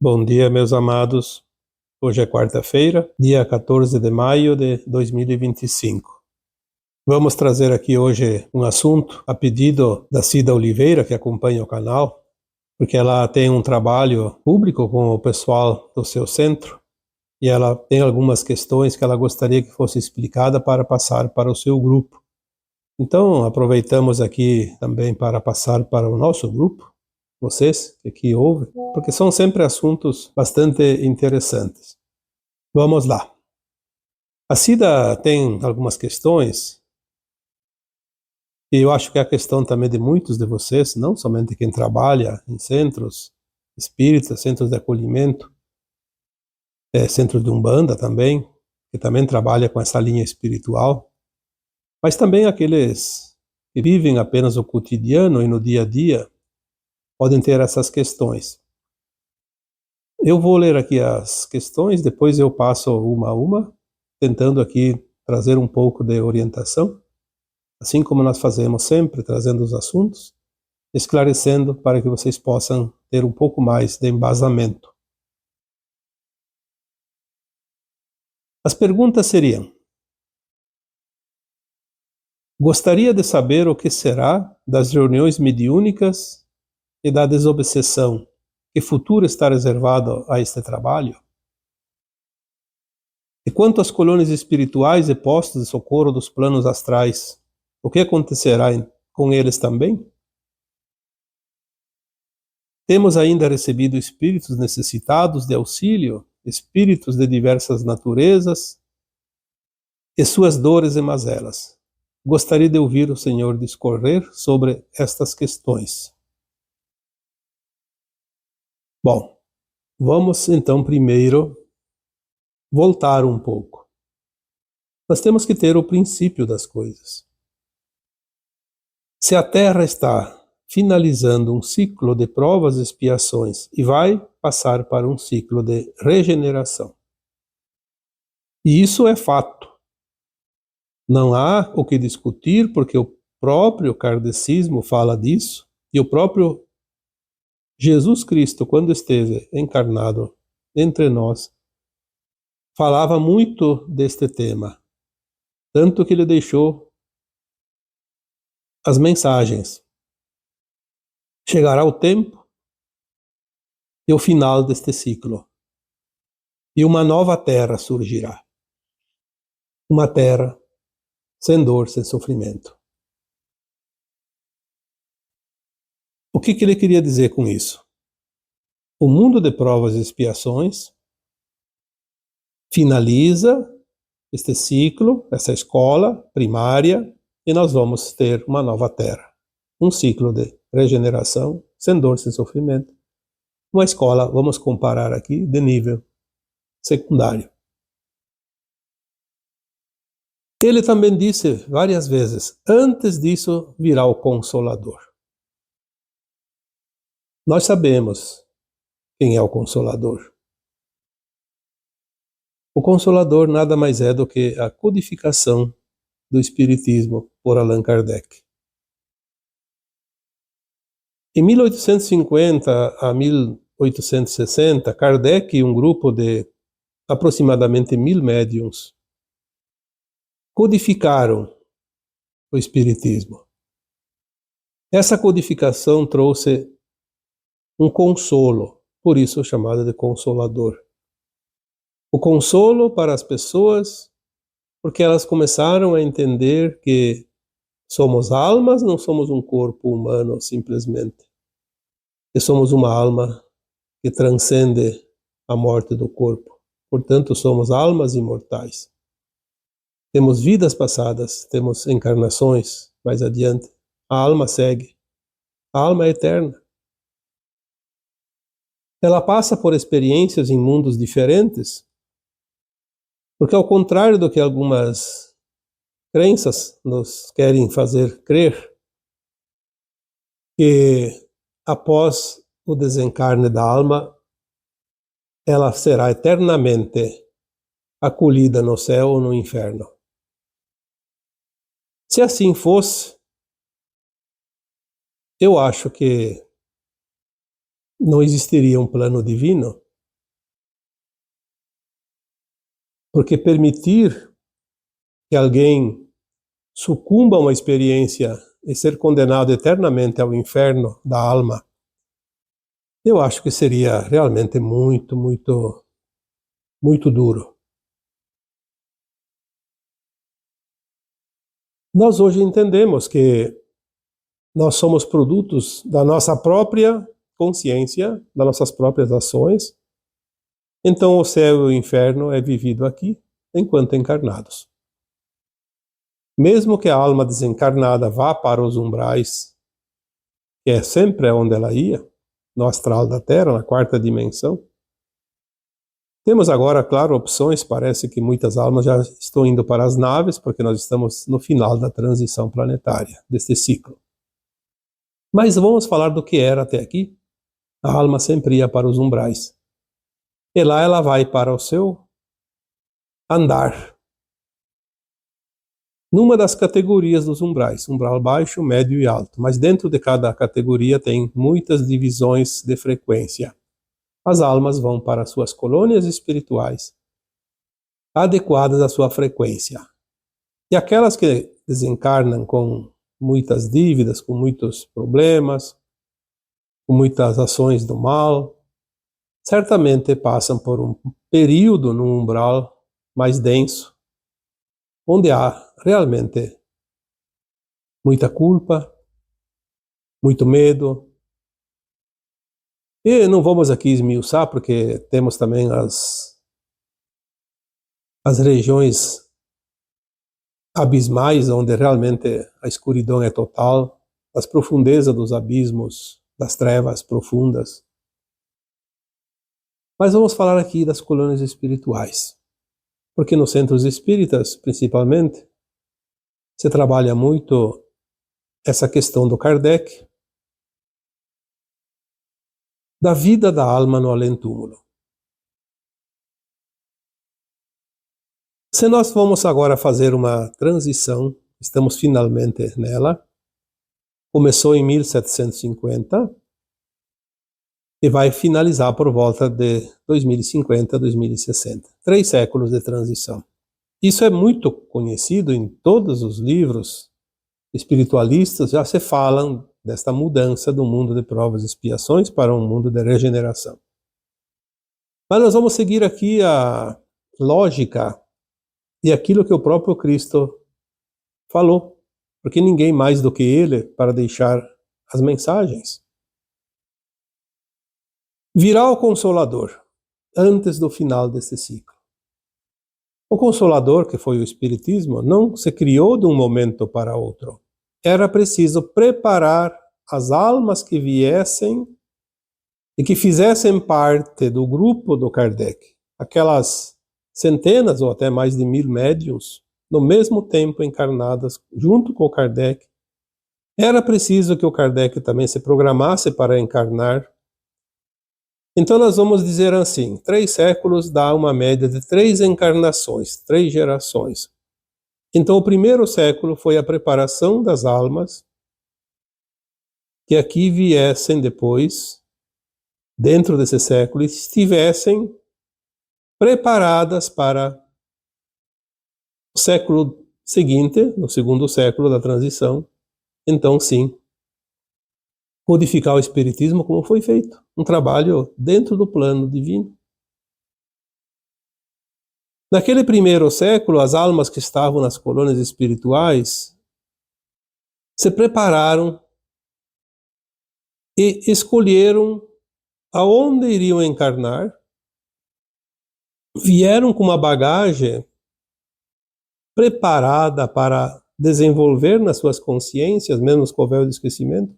Bom dia, meus amados. Hoje é quarta-feira, dia 14 de maio de 2025. Vamos trazer aqui hoje um assunto a pedido da Cida Oliveira, que acompanha o canal, porque ela tem um trabalho público com o pessoal do seu centro e ela tem algumas questões que ela gostaria que fosse explicada para passar para o seu grupo. Então, aproveitamos aqui também para passar para o nosso grupo, vocês que aqui ouvem, porque são sempre assuntos bastante interessantes. Vamos lá. A Cida tem algumas questões, e eu acho que é a questão também de muitos de vocês, não somente quem trabalha em centros espíritas, centros de acolhimento, centros de Umbanda também, que também trabalha com essa linha espiritual, mas também aqueles que vivem apenas o cotidiano e no dia a dia podem ter essas questões. Eu vou ler aqui as questões, depois eu passo uma a uma, tentando aqui trazer um pouco de orientação, assim como nós fazemos sempre, trazendo os assuntos, esclarecendo para que vocês possam ter um pouco mais de embasamento. As perguntas seriam: gostaria de saber o que será das reuniões mediúnicas e da desobsessão. Que futuro está reservado a este trabalho? E quanto às colônias espirituais e postos de socorro dos planos astrais, o que acontecerá com eles também? Temos ainda recebido espíritos necessitados de auxílio, espíritos de diversas naturezas e suas dores e mazelas. Gostaria de ouvir o Senhor discorrer sobre estas questões. Bom, vamos então primeiro voltar um pouco. Nós temos que ter o princípio das coisas. Se a Terra está finalizando um ciclo de provas e expiações e vai passar para um ciclo de regeneração, e isso é fato. Não há o que discutir, porque o próprio kardecismo fala disso, e o próprio Jesus Cristo, quando esteve encarnado entre nós, falava muito deste tema, tanto que ele deixou as mensagens. Chegará o tempo e o final deste ciclo, e uma nova terra surgirá. Uma terra sem dor, sem sofrimento. O que ele queria dizer com isso? O mundo de provas e expiações finaliza este ciclo, essa escola primária, e nós vamos ter uma nova terra. Um ciclo de regeneração, sem dor, sem sofrimento. Uma escola, vamos comparar aqui, de nível secundário. Ele também disse várias vezes: antes disso virá o Consolador. Nós sabemos quem é o Consolador. O Consolador nada mais é do que a codificação do Espiritismo por Allan Kardec. Em 1850 a 1860, Kardec e um grupo de aproximadamente 1000 médiuns codificaram o Espiritismo. Essa codificação trouxe um consolo, por isso chamado de Consolador. O consolo para as pessoas, porque elas começaram a entender que somos almas, não somos um corpo humano simplesmente. Que somos uma alma que transcende a morte do corpo. Portanto, somos almas imortais. Temos vidas passadas, temos encarnações mais adiante. A alma segue. A alma é eterna. Ela passa por experiências em mundos diferentes, porque ao contrário do que algumas crenças nos querem fazer crer, que após o desencarne da alma, ela será eternamente acolhida no céu ou no inferno. Se assim fosse, eu acho que não existiria um plano divino, Porque permitir que alguém sucumba a uma experiência e ser condenado eternamente ao inferno da alma, eu acho que seria realmente muito, muito, muito duro. Nós hoje entendemos que nós somos produtos da nossa própria consciência, das nossas próprias ações. Então o céu e o inferno é vivido aqui, enquanto encarnados. Mesmo que a alma desencarnada vá para os umbrais, que é sempre onde ela ia, no astral da Terra, na quarta dimensão, temos agora, claro, opções. Parece que muitas almas já estão indo para as naves, porque nós estamos no final da transição planetária, deste ciclo. Mas vamos falar do que era até aqui. A alma sempre ia para os umbrais. E lá ela vai para o seu andar. Numa das categorias dos umbrais, umbral baixo, médio e alto. Mas dentro de cada categoria tem muitas divisões de frequência. As almas vão para suas colônias espirituais, adequadas à sua frequência. E aquelas que desencarnam com muitas dívidas, com muitos problemas, com muitas ações do mal, certamente passam por um período num umbral mais denso, onde há realmente muita culpa, muito medo. E não vamos aqui esmiuçar, porque temos também as regiões abismais, onde realmente a escuridão é total, as profundezas dos abismos, das trevas profundas. Mas vamos falar aqui das colônias espirituais, porque nos centros espíritas, principalmente, se trabalha muito essa questão do Kardec, da vida da alma no além-túmulo. Se nós vamos agora fazer uma transição, estamos finalmente nela, começou em 1750 e vai finalizar por volta de 2050, 2060. 3 séculos de transição. Isso é muito conhecido em todos os livros espiritualistas, já se falam desta mudança do mundo de provas e expiações para um mundo de regeneração. Mas nós vamos seguir aqui a lógica e aquilo que o próprio Cristo falou, porque ninguém mais do que ele para deixar as mensagens. Virá o Consolador antes do final desse ciclo. O Consolador, que foi o Espiritismo, não se criou de um momento para outro. Era preciso preparar as almas que viessem e que fizessem parte do grupo do Kardec, aquelas centenas ou até mais de 1000 médiuns, no mesmo tempo encarnadas junto com o Kardec. Era preciso que o Kardec também se programasse para encarnar. Então nós vamos dizer assim, 3 séculos dá uma média de 3 encarnações, 3 gerações. Então o primeiro século foi a preparação das almas que aqui viessem depois, dentro desse século, e estivessem preparadas para o século seguinte, no segundo século da transição, então sim, codificar o Espiritismo como foi feito, um trabalho dentro do plano divino. Naquele primeiro século, as almas que estavam nas colônias espirituais se prepararam e escolheram aonde iriam encarnar, vieram com uma bagagem preparada para desenvolver nas suas consciências, mesmo com o véu do esquecimento,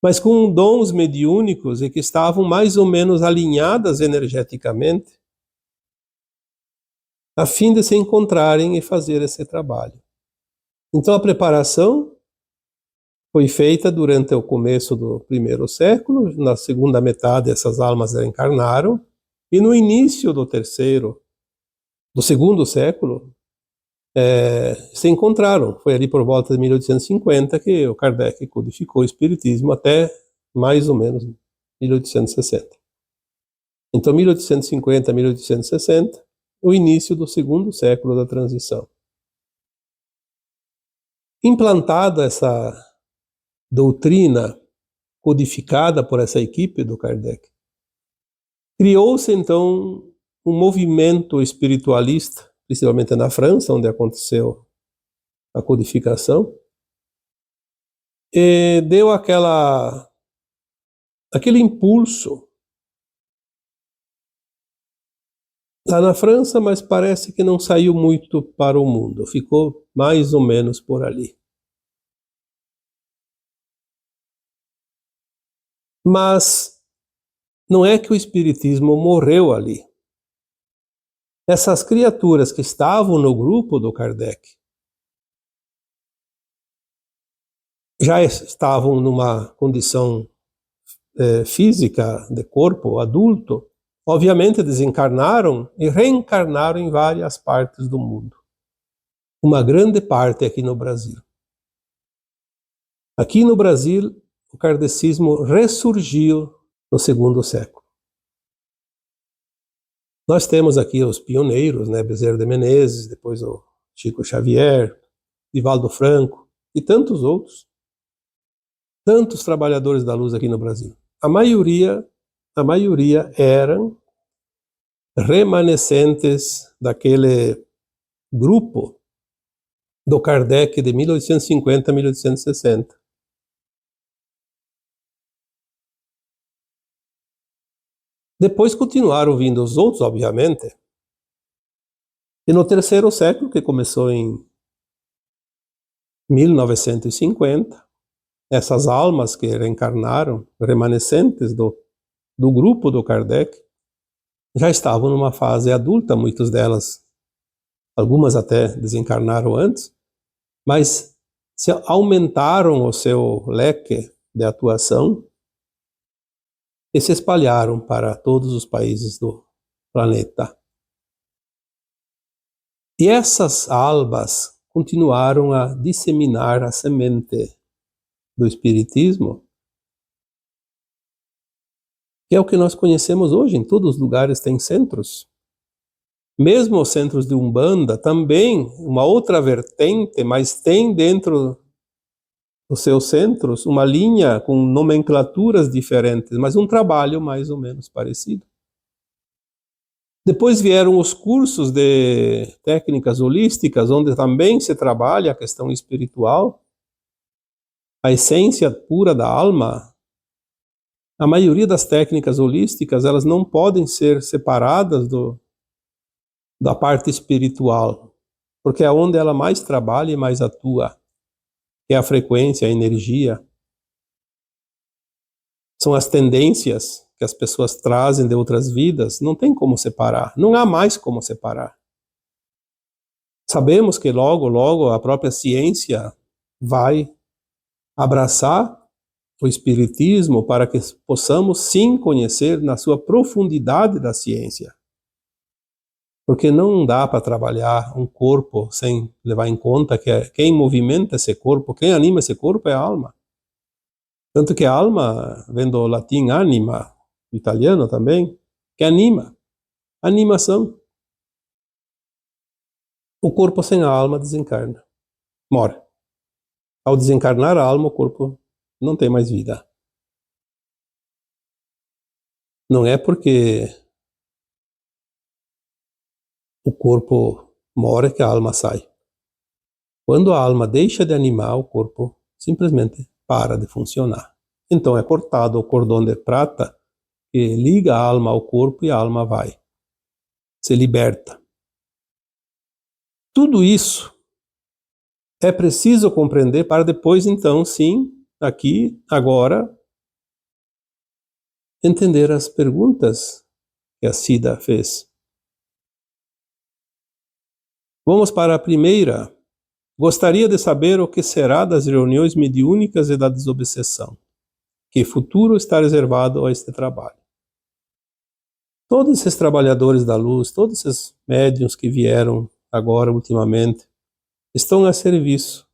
mas com dons mediúnicos e que estavam mais ou menos alinhadas energeticamente, a fim de se encontrarem e fazer esse trabalho. Então a preparação foi feita durante o começo do primeiro século, na segunda metade essas almas encarnaram, e no início do segundo século, se encontraram. Foi ali por volta de 1850 que o Kardec codificou o Espiritismo até mais ou menos 1860. Então 1850, 1860, o início do segundo século da transição. Implantada essa doutrina codificada por essa equipe do Kardec, criou-se então um movimento espiritualista, principalmente na França, onde aconteceu a codificação, e deu aquele impulso lá na França, mas parece que não saiu muito para o mundo, ficou mais ou menos por ali. Mas não é que o espiritismo morreu ali. Essas criaturas que estavam no grupo do Kardec já estavam numa condição física de corpo adulto, obviamente desencarnaram e reencarnaram em várias partes do mundo. Uma grande parte aqui no Brasil. Aqui no Brasil, o kardecismo ressurgiu no segundo século. Nós temos aqui os pioneiros, né, Bezerra de Menezes, depois o Chico Xavier, Divaldo Franco e tantos outros. Tantos trabalhadores da luz aqui no Brasil. A maioria eram remanescentes daquele grupo do Kardec de 1850 a 1860. Depois continuaram vindo os outros, obviamente. E no terceiro século, que começou em 1950, essas almas que reencarnaram, remanescentes do grupo do Kardec, já estavam numa fase adulta, muitas delas, algumas até desencarnaram antes, mas se aumentaram o seu leque de atuação e se espalharam para todos os países do planeta. E essas almas continuaram a disseminar a semente do Espiritismo, que é o que nós conhecemos hoje. Em todos os lugares tem centros. Mesmo os centros de Umbanda, também uma outra vertente, mas tem dentro dos seus centros uma linha com nomenclaturas diferentes, mas um trabalho mais ou menos parecido. Depois vieram os cursos de técnicas holísticas, onde também se trabalha a questão espiritual, a essência pura da alma. A maioria das técnicas holísticas, elas não podem ser separadas da parte espiritual, porque é onde ela mais trabalha e mais atua, que é a frequência, a energia. São as tendências que as pessoas trazem de outras vidas, não tem como separar, não há mais como separar. Sabemos que logo, logo a própria ciência vai abraçar o Espiritismo para que possamos sim conhecer na sua profundidade da ciência. Porque não dá para trabalhar um corpo sem levar em conta que quem movimenta esse corpo, quem anima esse corpo é a alma. Tanto que a alma, vem do latim anima, italiano também, que anima, animação. O corpo sem a alma desencarna, morre. Ao desencarnar a alma, o corpo não tem mais vida. Não é porque o corpo morre que a alma sai. Quando a alma deixa de animar, o corpo simplesmente para de funcionar. Então é cortado o cordão de prata que liga a alma ao corpo e a alma vai, se liberta. Tudo isso é preciso compreender para depois, então, sim, aqui, agora, entender as perguntas que a Cida fez. Vamos para a primeira. Gostaria de saber o que será das reuniões mediúnicas e da desobsessão. Que futuro está reservado a este trabalho? Todos esses trabalhadores da luz, todos esses médiuns que vieram agora, ultimamente, estão a serviço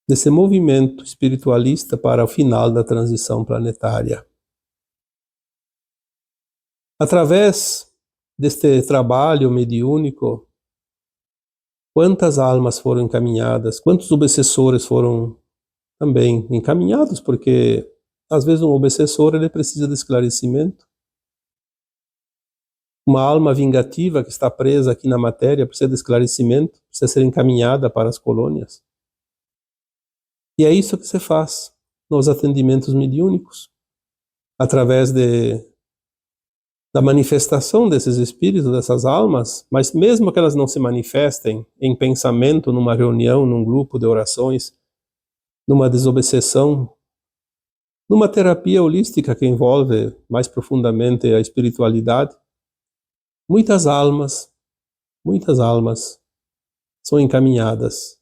desse movimento espiritualista para o final da transição planetária. Através deste trabalho mediúnico, quantas almas foram encaminhadas, quantos obsessores foram também encaminhados, porque às vezes um obsessor ele precisa de esclarecimento. Uma alma vingativa que está presa aqui na matéria precisa de esclarecimento, precisa ser encaminhada para as colônias. E é isso que se faz nos atendimentos mediúnicos, através da manifestação desses espíritos, dessas almas, mas mesmo que elas não se manifestem em pensamento, numa reunião, num grupo de orações, numa desobsessão, numa terapia holística que envolve mais profundamente a espiritualidade, muitas almas são encaminhadas,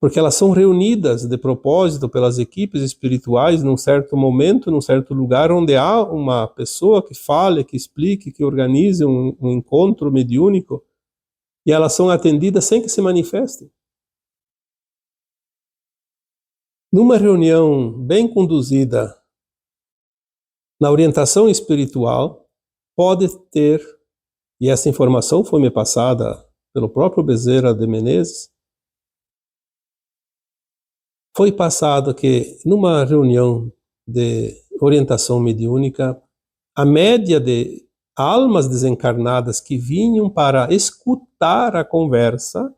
porque elas são reunidas de propósito pelas equipes espirituais num certo momento, num certo lugar, onde há uma pessoa que fale, que explique, que organize um encontro mediúnico, e elas são atendidas sem que se manifestem. Numa reunião bem conduzida na orientação espiritual, pode ter, e essa informação foi me passada pelo próprio Bezerra de Menezes, foi passado que numa reunião de orientação mediúnica, a média de almas desencarnadas que vinham para escutar a conversa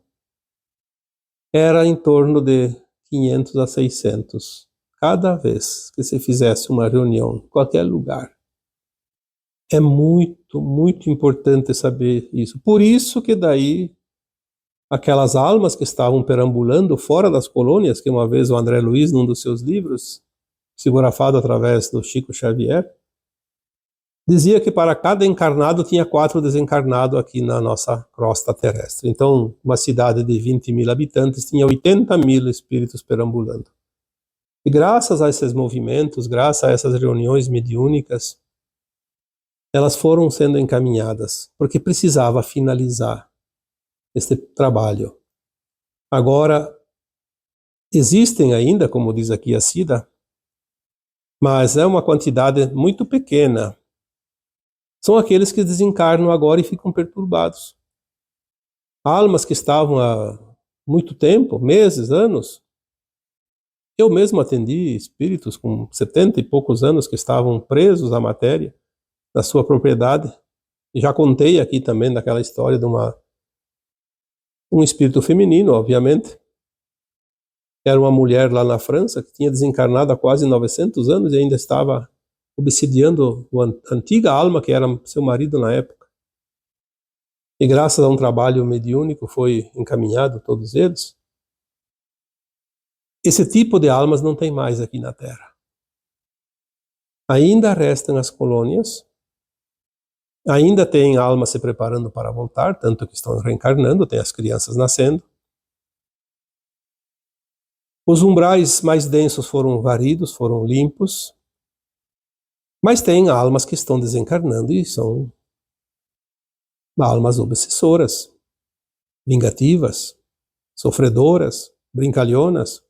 era em torno de 500 a 600, cada vez que se fizesse uma reunião em qualquer lugar. É muito, muito importante saber isso. Por isso que daí aquelas almas que estavam perambulando fora das colônias, que uma vez o André Luiz, num dos seus livros, psicografado através do Chico Xavier, dizia que para cada encarnado tinha 4 desencarnados aqui na nossa crosta terrestre. Então, uma cidade de 20 mil habitantes tinha 80 mil espíritos perambulando. E graças a esses movimentos, graças a essas reuniões mediúnicas, elas foram sendo encaminhadas, porque precisava finalizar este trabalho. Agora, existem ainda, como diz aqui a Cida, mas é uma quantidade muito pequena. São aqueles que desencarnam agora e ficam perturbados. Almas que estavam há muito tempo, meses, anos. Eu mesmo atendi espíritos com 70 e poucos anos que estavam presos à matéria, da sua propriedade. E já contei aqui também daquela história de um espírito feminino, obviamente. Era uma mulher lá na França que tinha desencarnado há quase 900 anos e ainda estava obsidiando a antiga alma que era seu marido na época. E graças a um trabalho mediúnico foi encaminhado todos eles. Esse tipo de almas não tem mais aqui na Terra. Ainda restam as colônias, ainda tem almas se preparando para voltar, tanto que estão reencarnando, tem as crianças nascendo. Os umbrais mais densos foram varridos, foram limpos, mas tem almas que estão desencarnando e são almas obsessoras, vingativas, sofredoras, brincalhonas.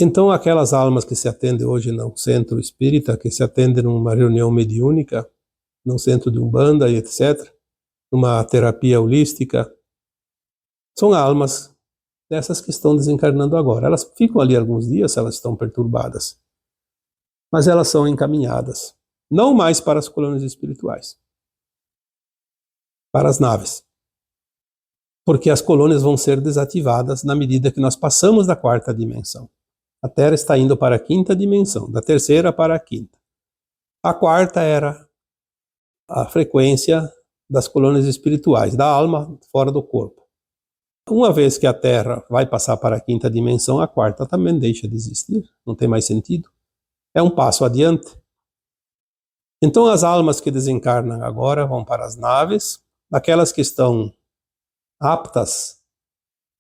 Então, aquelas almas que se atendem hoje no centro espírita, que se atendem numa reunião mediúnica, num centro de Umbanda e etc., numa terapia holística, são almas dessas que estão desencarnando agora. Elas ficam ali alguns dias, elas estão perturbadas, mas elas são encaminhadas, não mais para as colônias espirituais, para as naves, porque as colônias vão ser desativadas na medida que nós passamos da 4ª dimensão. A Terra está indo para a 5ª dimensão, da 3ª para a 5ª. A 4ª era a frequência das colônias espirituais, da alma fora do corpo. Uma vez que a Terra vai passar para a 5ª dimensão, a 4ª também deixa de existir, não tem mais sentido. É um passo adiante. Então as almas que desencarnam agora vão para as naves, aquelas que estão aptas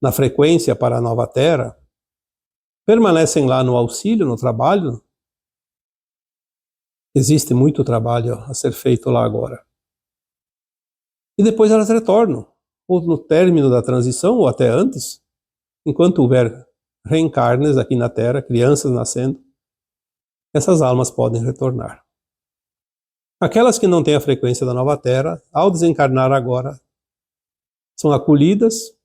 na frequência para a nova Terra, permanecem lá no auxílio, no trabalho. Existe muito trabalho a ser feito lá agora. E depois elas retornam, ou no término da transição, ou até antes, enquanto houver reencarnes aqui na Terra, crianças nascendo, essas almas podem retornar. Aquelas que não têm a frequência da nova Terra, ao desencarnar agora, são acolhidas,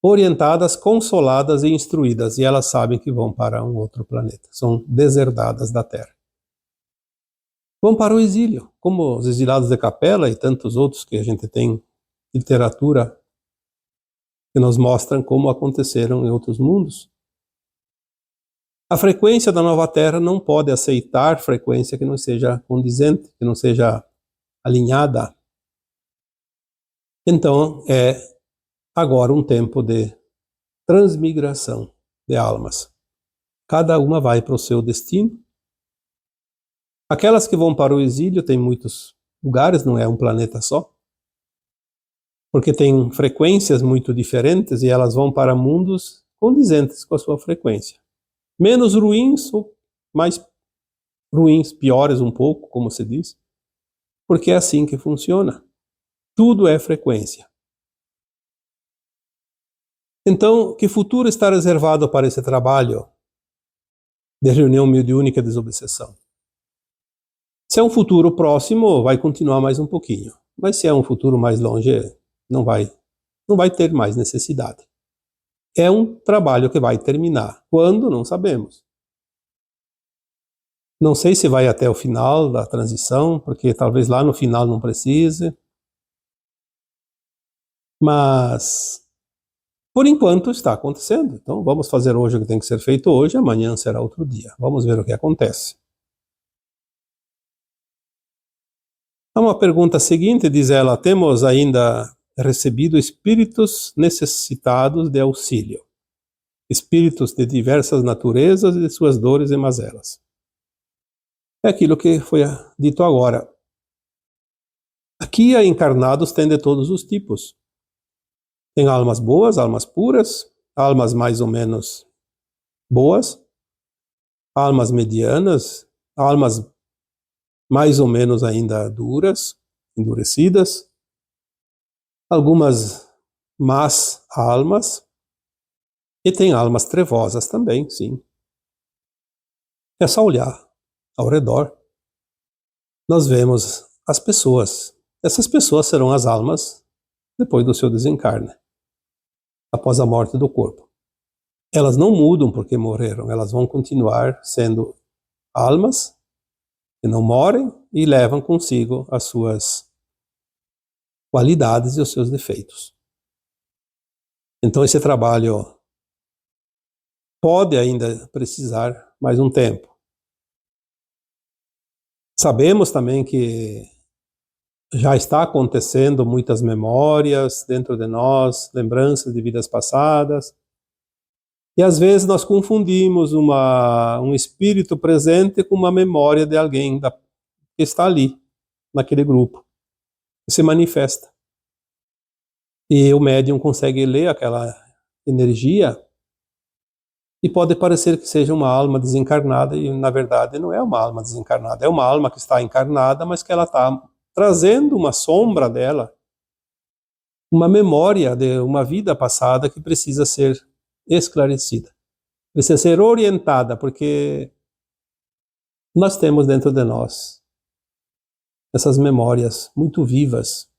orientadas, consoladas e instruídas, e elas sabem que vão para um outro planeta. São deserdadas da Terra. Vão para o exílio, como os exilados de Capela e tantos outros que a gente tem literatura que nos mostram como aconteceram em outros mundos. A frequência da nova Terra não pode aceitar frequência que não seja condizente, que não seja alinhada. Então, é agora um tempo de transmigração de almas. Cada uma vai para o seu destino. Aquelas que vão para o exílio têm muitos lugares, não é um planeta só, porque tem frequências muito diferentes e elas vão para mundos condizentes com a sua frequência. Menos ruins ou mais ruins, piores um pouco, como se diz, porque é assim que funciona. Tudo é frequência. Então, que futuro está reservado para esse trabalho de reunião mediúnica e desobsessão? Se é um futuro próximo, vai continuar mais um pouquinho. Mas se é um futuro mais longe, não vai ter mais necessidade. É um trabalho que vai terminar. Quando? Não sabemos. Não sei se vai até o final da transição, porque talvez lá no final não precise. Mas, por enquanto, está acontecendo. Então, vamos fazer hoje o que tem que ser feito hoje, amanhã será outro dia. Vamos ver o que acontece. Há uma pergunta seguinte, diz ela: temos ainda recebido espíritos necessitados de auxílio, espíritos de diversas naturezas e de suas dores e mazelas. É aquilo que foi dito agora. Aqui, encarnados tem de todos os tipos. Tem almas boas, almas puras, almas mais ou menos boas, almas medianas, almas mais ou menos ainda duras, endurecidas, algumas más almas, e tem almas trevosas também, sim. É só olhar ao redor. Nós vemos as pessoas. Essas pessoas serão as almas depois do seu desencarne, após a morte do corpo. Elas não mudam porque morreram, elas vão continuar sendo almas que não morrem e levam consigo as suas qualidades e os seus defeitos. Então esse trabalho pode ainda precisar mais um tempo. Sabemos também que já está acontecendo muitas memórias dentro de nós, lembranças de vidas passadas, e às vezes nós confundimos um espírito presente com uma memória de alguém que está ali, naquele grupo, que se manifesta. E o médium consegue ler aquela energia e pode parecer que seja uma alma desencarnada, e na verdade não é uma alma desencarnada, é uma alma que está encarnada, mas que ela está trazendo uma sombra dela, uma memória de uma vida passada que precisa ser esclarecida, precisa ser orientada, porque nós temos dentro de nós essas memórias muito vivas.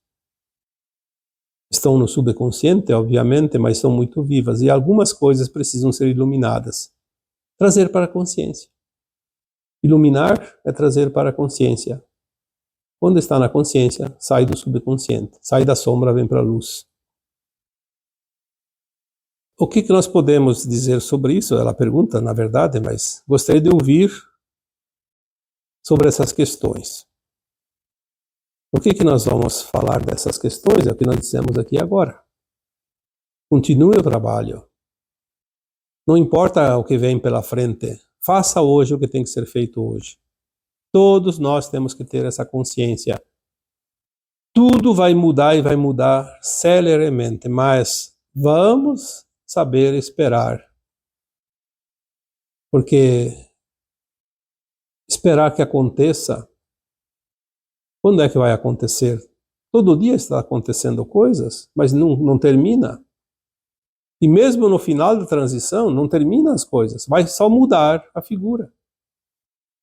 Estão no subconsciente, obviamente, mas são muito vivas, e algumas coisas precisam ser iluminadas. Trazer para a consciência. Iluminar é trazer para a consciência. Quando está na consciência, sai do subconsciente, sai da sombra, vem para a luz. O que nós podemos dizer sobre isso? Ela pergunta, na verdade, mas gostaria de ouvir sobre essas questões. O que nós vamos falar dessas questões? É o que nós dissemos aqui agora. Continue o trabalho. Não importa o que vem pela frente. Faça hoje o que tem que ser feito hoje. Todos nós temos que ter essa consciência. Tudo vai mudar e vai mudar celeremente, mas vamos saber esperar. Porque esperar que aconteça, quando é que vai acontecer? Todo dia está acontecendo coisas, mas não termina. E mesmo no final da transição, não termina as coisas. Vai só mudar a figura.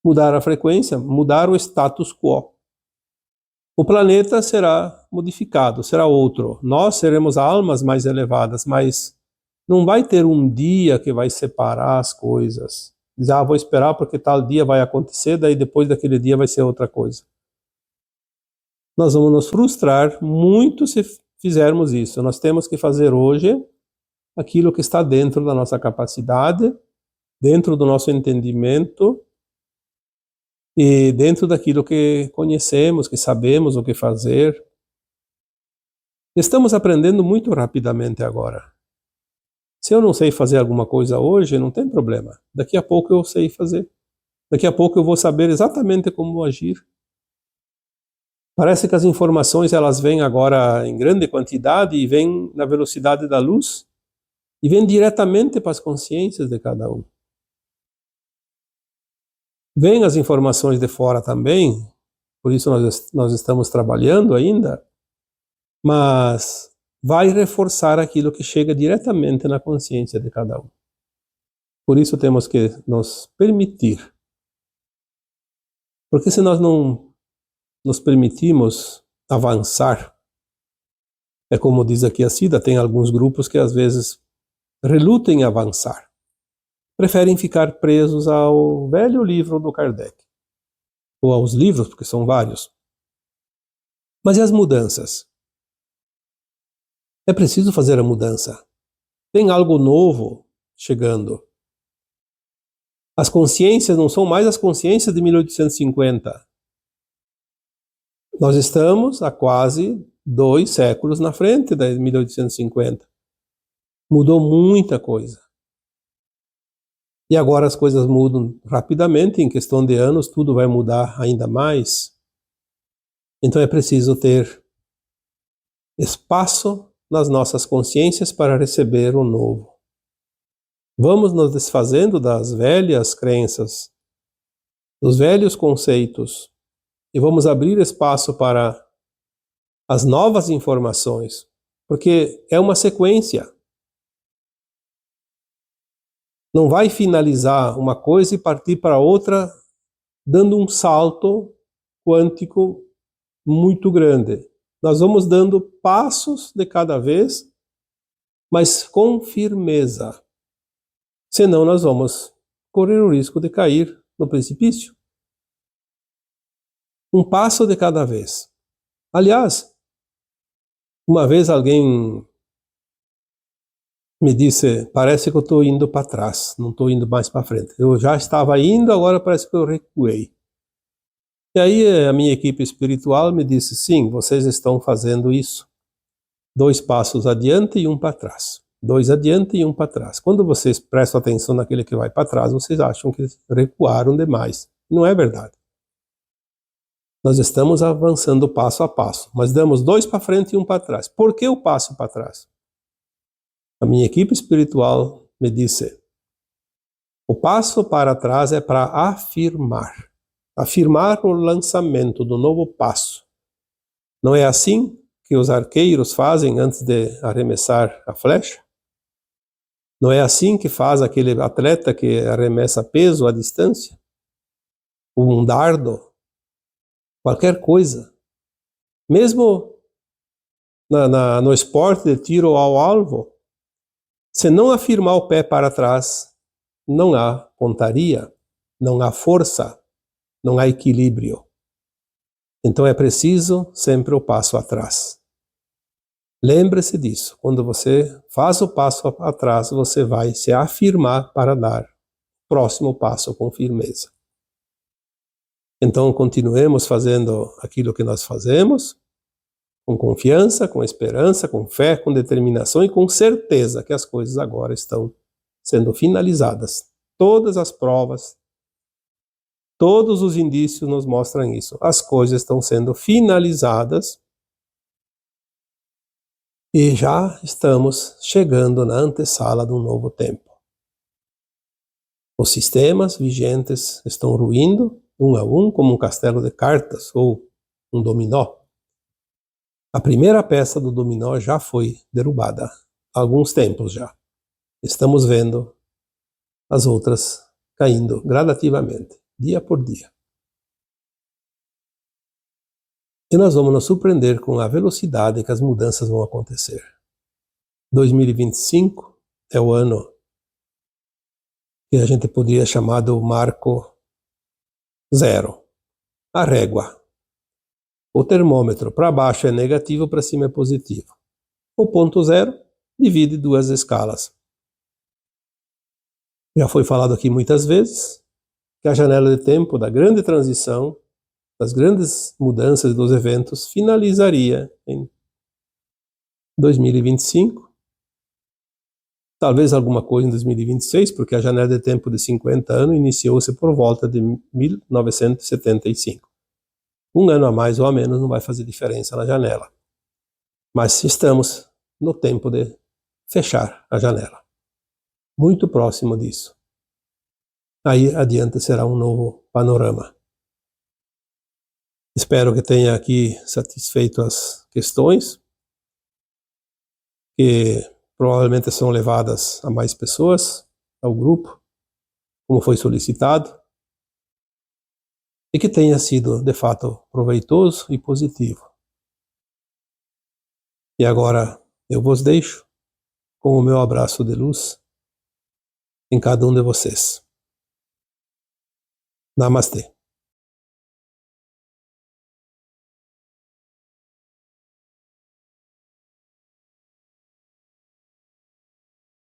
mudar a frequência, mudar o status quo. O planeta será modificado, será outro. Nós seremos almas mais elevadas, mas não vai ter um dia que vai separar as coisas. Dizer, vou esperar porque tal dia vai acontecer, daí depois daquele dia vai ser outra coisa. Nós vamos nos frustrar muito se fizermos isso. Nós temos que fazer hoje aquilo que está dentro da nossa capacidade, dentro do nosso entendimento e dentro daquilo que conhecemos, que sabemos o que fazer. Estamos aprendendo muito rapidamente agora. Se eu não sei fazer alguma coisa hoje, não tem problema. Daqui a pouco eu sei fazer. Daqui a pouco eu vou saber exatamente como agir. Parece que as informações elas vêm agora em grande quantidade e vêm na velocidade da luz e vêm diretamente para as consciências de cada um. Vêm as informações de fora também, por isso nós estamos trabalhando ainda, mas vai reforçar aquilo que chega diretamente na consciência de cada um. Por isso temos que nos permitir. Porque se nós não nos permitimos avançar, é como diz aqui a Cida, tem alguns grupos que às vezes relutam em avançar. Preferem ficar presos ao velho livro do Kardec. Ou aos livros, porque são vários. Mas e as mudanças? É preciso fazer a mudança. Tem algo novo chegando. As consciências não são mais as consciências de 1850. Nós estamos há quase 2 séculos na frente de 1850. Mudou muita coisa. E agora as coisas mudam rapidamente, em questão de anos tudo vai mudar ainda mais. Então é preciso ter espaço nas nossas consciências para receber o novo. Vamos nos desfazendo das velhas crenças, dos velhos conceitos, e vamos abrir espaço para as novas informações, porque é uma sequência. Não vai finalizar uma coisa e partir para outra, dando um salto quântico muito grande. Nós vamos dando passos de cada vez, mas com firmeza. Senão nós vamos correr o risco de cair no precipício. Um passo de cada vez. Aliás, uma vez alguém me disse, parece que eu estou indo para trás, não estou indo mais para frente. Eu já estava indo, agora parece que eu recuei. E aí a minha equipe espiritual me disse, sim, vocês estão fazendo isso. 2 passos adiante e 1 para trás. 2 adiante e 1 para trás. Quando vocês prestam atenção naquele que vai para trás, vocês acham que recuaram demais. Não é verdade. Nós estamos avançando passo a passo, mas damos 2 para frente e 1 para trás. Por que o passo para trás? A minha equipe espiritual me disse, o passo para trás é para afirmar. Afirmar o lançamento do novo passo. Não é assim que os arqueiros fazem antes de arremessar a flecha? Não é assim que faz aquele atleta que arremessa peso à distância? Um dardo? Qualquer coisa. Mesmo no esporte de tiro ao alvo, se não afirmar o pé para trás, não há pontaria, não há força, não há equilíbrio. Então é preciso sempre o passo atrás. Lembre-se disso. Quando você faz o passo atrás, você vai se afirmar para dar o próximo passo com firmeza. Então continuemos fazendo aquilo que nós fazemos, com confiança, com esperança, com fé, com determinação e com certeza que as coisas agora estão sendo finalizadas. Todas as provas, todos os indícios nos mostram isso. As coisas estão sendo finalizadas e já estamos chegando na antessala de um novo tempo. Os sistemas vigentes estão ruindo, um a um, como um castelo de cartas ou um dominó. A primeira peça do dominó já foi derrubada, há alguns tempos já. Estamos vendo as outras caindo gradativamente. dia por dia. E nós vamos nos surpreender com a velocidade que as mudanças vão acontecer. 2025 é o ano que a gente poderia chamar do marco zero, a régua. O termômetro para baixo é negativo, para cima é positivo. O ponto zero divide duas escalas. Já foi falado aqui muitas vezes que a janela de tempo da grande transição, das grandes mudanças dos eventos, finalizaria em 2025. Talvez alguma coisa em 2026, porque a janela de tempo de 50 anos iniciou-se por volta de 1975. Um ano a mais ou a menos não vai fazer diferença na janela. Mas estamos no tempo de fechar a janela. Muito próximo disso. Aí adiante será um novo panorama. Espero que tenha aqui satisfeito as questões, que provavelmente são levadas a mais pessoas, ao grupo, como foi solicitado, e que tenha sido, de fato, proveitoso e positivo. E agora eu vos deixo com o meu abraço de luz em cada um de vocês. Namastê.